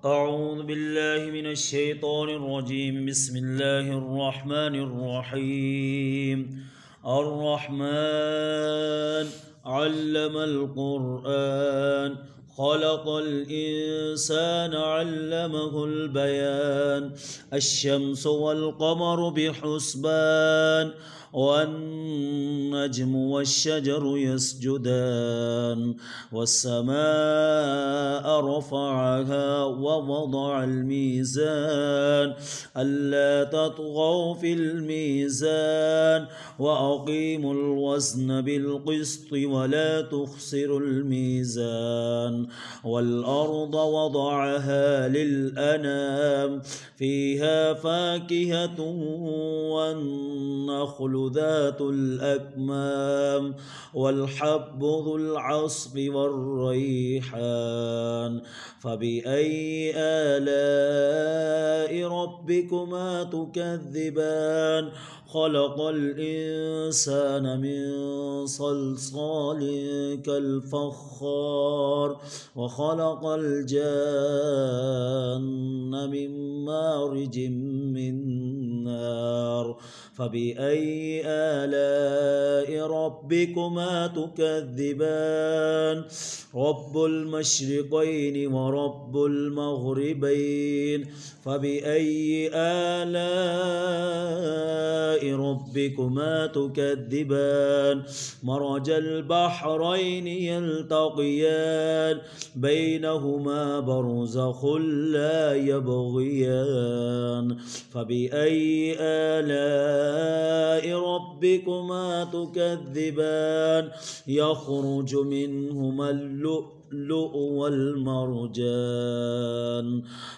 أعوذ بالله من الشيطان الرجيم. بسم الله الرحمن الرحيم. الرحمن علم القرآن خلق الإنسان علمه البيان. الشمس والقمر بحسبان والنجم والشجر يسجدان والسماء رفعها ووضع الميزان ألا تطغوا في الميزان وأقيموا الوزن بالقسط ولا تخسروا الميزان. والأرض وضعها للأنام فيها فاكهة والنخل ذات الأكمام والحب ذو العصف والريحان. فبأي آلاء ربكما تكذبان؟ خلق الإنسان من صلصال كالفخار وخلق الجان من مارج من نار. فبأي آلاء ربكما تكذبان؟ رب المشرقين ورب المغربين. فبأي آلاء ربكما تكذبان؟ مرج البحرين يلتقيان بينهما برزخ لا يبغيان. فبأي آلاء ربكما تكذبان؟ يخرج منهما اللؤلؤ والمرجان.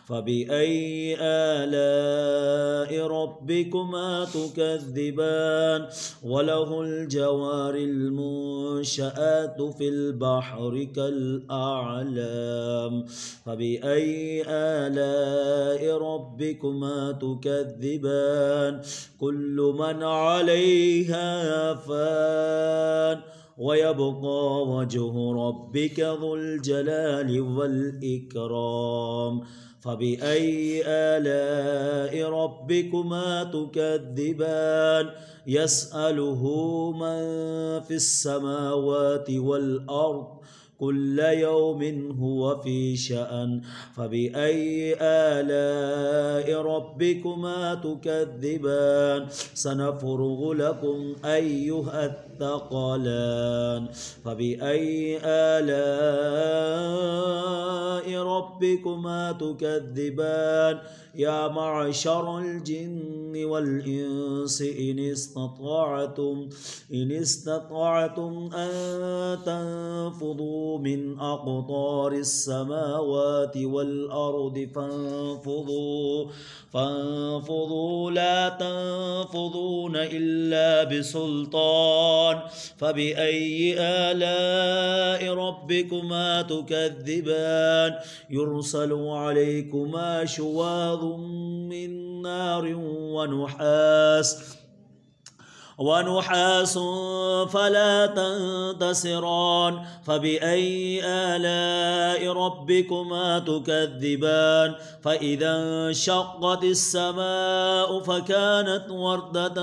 فبأي آلاء ربكما تكذبان؟ وله الجوار المنشآت في البحر كالأعلام. فبأي آلاء ربكما تكذبان؟ كل من عليها فان ويبقى وجه ربك ذو الجلال والإكرام. فبأي آلاء ربكما تكذبان؟ يسأله من في السماوات والأرض كل يوم هو في شأن. فبأي آلاء ربكما تكذبان؟ سنفرغ لكم أيها الثقلان. فبأي آلاء ربكما تكذبان؟ يا معشر الجن والإنس إن استطعتم أن تنفذوا من أقطار السماوات والأرض فانفذوا لا تنفذون إلا بسلطان. فبأي آلاء ربكما تكذبان؟ يرسل عليكما شواظ من نار ونحاس فلا تنتصران. فبأي آلاء ربكما تكذبان؟ فإذا انشقت السماء فكانت وردة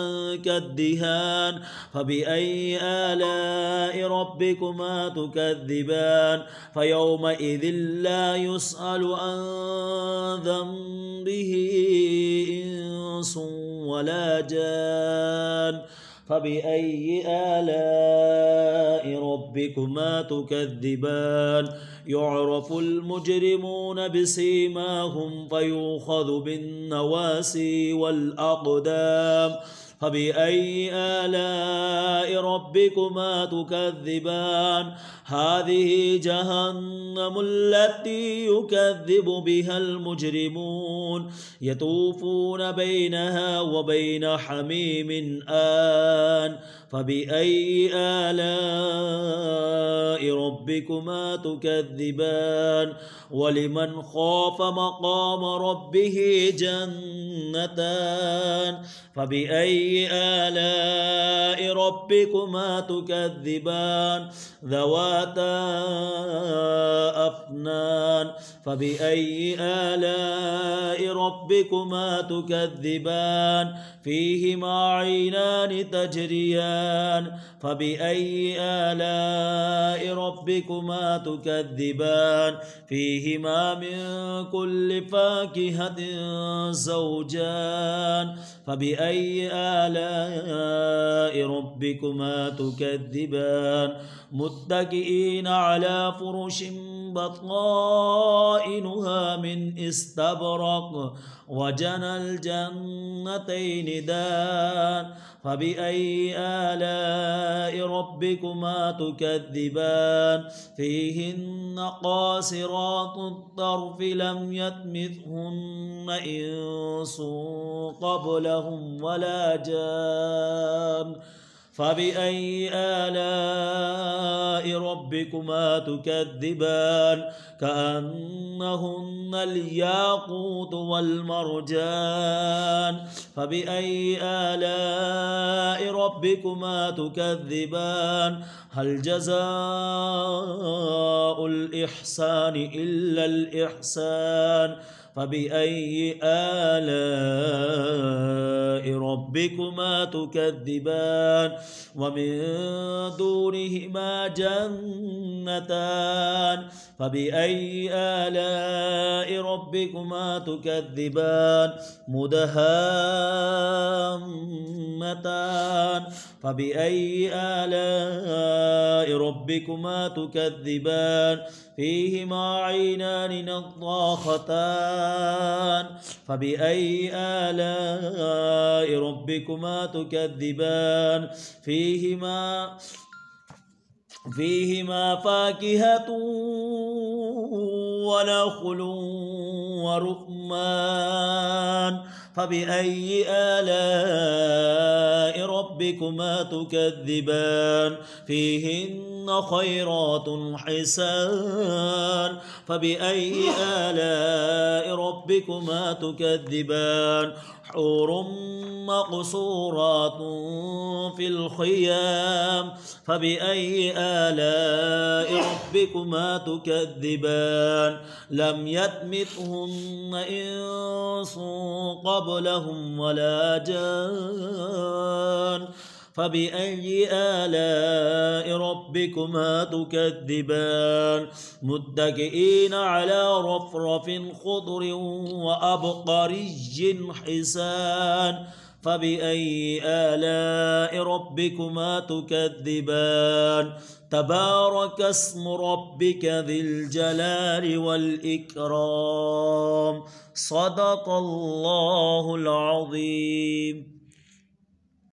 كالدهان. فبأي آلاء ربكما تكذبان؟ فيومئذ لا يسأل عن ذنبه إنس ولا جان. فبأي آلاء ربكما تكذبان؟ يعرف المجرمون بسيماهم فيؤخذ بالنواسي والأقدام. فبأي آلاء ربكما تكذبان؟ هذه جهنم التي يكذب بها المجرمون يطوفون بينها وبين حميم آن. فبأي آلاء ربكما تكذبان؟ ولمن خاف مقام ربه جنتان. فبأي آلاء ربكما تكذبان؟ ذواتا أفنان. فبأي آلاء ربكما تكذبان فيهما عينان تجريان فبأي آلاء ربكما تكذبان فيهما من كل فاكهة زوجان فبأي آلاء ربكما تكذبان متكئين على فرش بطائنها من استبرق وجنى الجنتين دان فبأي آلاء ربكما تكذبان فيهن قاصرات الطرف لم يطمثهن إنس قبلهم ولا جان فبأي آلاء ربكما تكذبان كأنهن الياقوت والمرجان فبأي آلاء ربكما تكذبان هل جزاء الإحسان إلا الإحسان فبأي آلاء ربكما تكذبان ومن دونهما جنتان فبأي آلاء ربكما تكذبان مدهامتان فبأي آلاء ربكما تكذبان فيهما عينان نضاختان فبأي آلاء ربكما تكذبان فيهما فاكهة ونخل ورمان فبأي آلاء ربكما تكذبان فيهن خيرات حسان فبأي آلاء ربكما تكذبان حور مقصورات في الخيام فبأي آلاء ربكما تكذبان لم يطمثهن إنس قبلهم ولا جان فبأي آلاء ربكما تكذبان متكئين على رفرف خضر وأبقري حسان فبأي آلاء ربكما تكذبان تبارك اسم ربك ذي الجلال والإكرام صدق الله العظيم.